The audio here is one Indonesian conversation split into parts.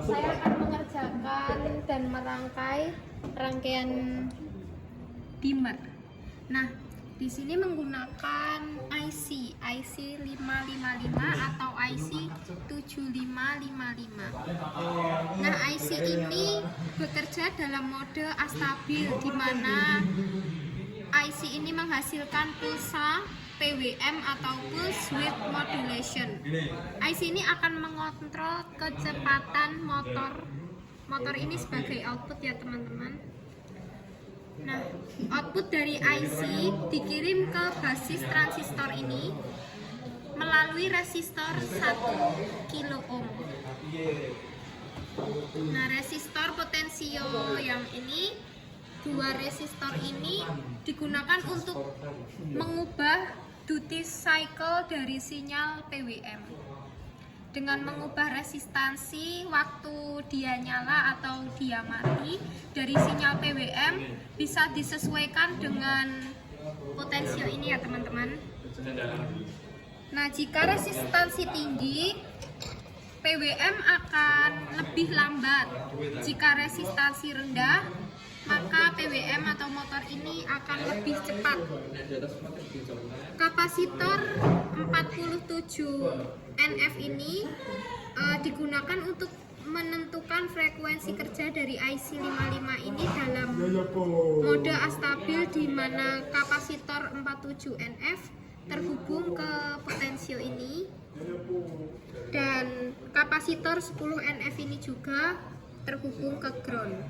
Saya akan mengerjakan dan merangkai rangkaian dimmer. Nah, di sini menggunakan IC 555 atau IC 7555. Nah, IC ini bekerja dalam mode astabil, di mana IC ini menghasilkan pulsa PWM atau pulse width modulation. IC ini akan mengontrol kecepatan motor ini sebagai output ya teman-teman. Nah, output dari IC dikirim ke basis transistor ini melalui resistor 1 kilo ohm. Nah, resistor potensio yang ini, dua resistor ini digunakan untuk mengubah duty cycle dari sinyal PWM. Dengan mengubah resistansi waktu dia nyala atau dia mati dari sinyal PWM bisa disesuaikan dengan potensio ini ya teman-teman. Nah, jika resistansi tinggi, PWM akan lebih lambat. Jika resistansi rendah, maka PWM atau motor ini akan lebih cepat. Kapasitor 47 NF ini digunakan untuk menentukan frekuensi kerja dari IC 55 ini dalam mode astabil, di mana kapasitor 47 NF terhubung ke potensio ini dan kapasitor 10 NF ini juga terhubung ke ground.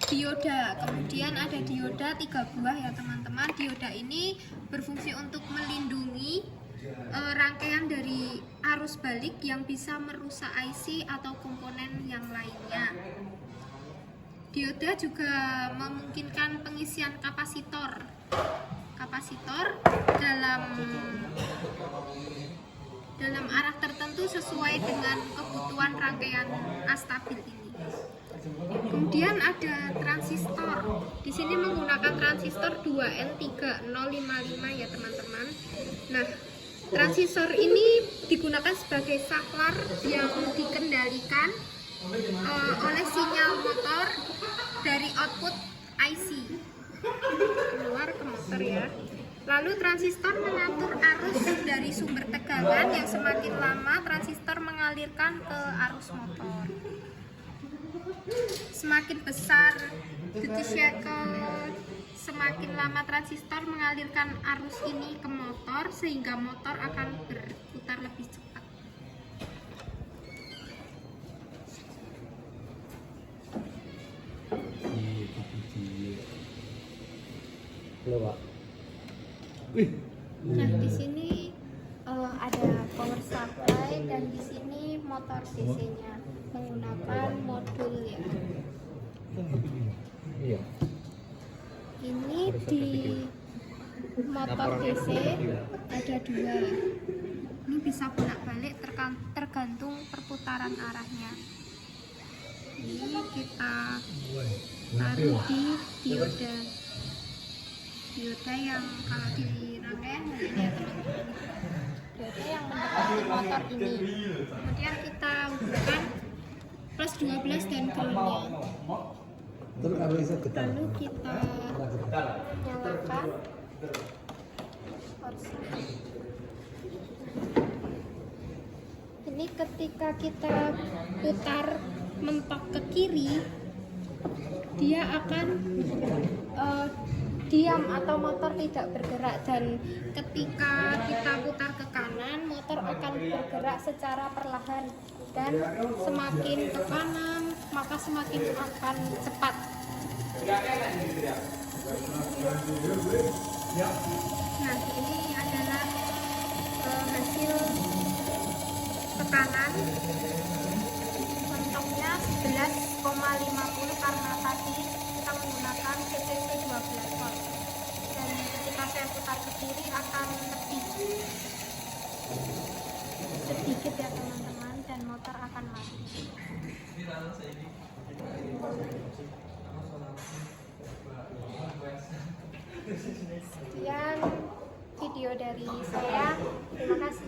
Dioda, kemudian ada dioda 3 buah ya teman-teman. Dioda ini berfungsi untuk melindungi rangkaian dari arus balik yang bisa merusak IC atau komponen yang lainnya. Dioda juga memungkinkan pengisian kapasitor dalam arah tertentu sesuai dengan kebutuhan rangkaian astabil ini. Kemudian ada transistor. Di sini menggunakan transistor 2N3055 ya teman-teman. Nah, transistor ini digunakan sebagai saklar yang dikendalikan oleh sinyal motor dari output IC keluar ke motor ya. Lalu transistor mengatur arus dari sumber tegangan yang semakin lama transistor mengalirkan ke arus motor. Semakin besar duty cycle, semakin lama transistor mengalirkan arus ini ke motor sehingga motor akan berputar lebih cepat. Nah, di sini ada power supply dan di sini motor DC-nya menggunakan modul ya. Ini di motor DC ada 2. Ini bisa bolak-balik tergantung perputaran arahnya. Ini kita taruh di dioda yang kalau di rangkaian ini ya teman-teman, dioda yang mendekati motor ini. Kemudian kita hubungkan plus 12 dan groundnya. Lalu kita nyalakan ini. Ketika kita putar mentok ke kiri, dia akan diam atau motor tidak bergerak, dan ketika kita putar ke kanan motor akan bergerak secara perlahan, dan semakin ke kanan maka semakin akan cepat. Nah, ini adalah hasil tekanan mentoknya 11,50 karena tadi kita menggunakan CCC 12 volt, dan ketika saya putar ke kiri akan lebih sedikit ya teman-teman, dan motor akan mati. Sekian video dari saya, terima kasih.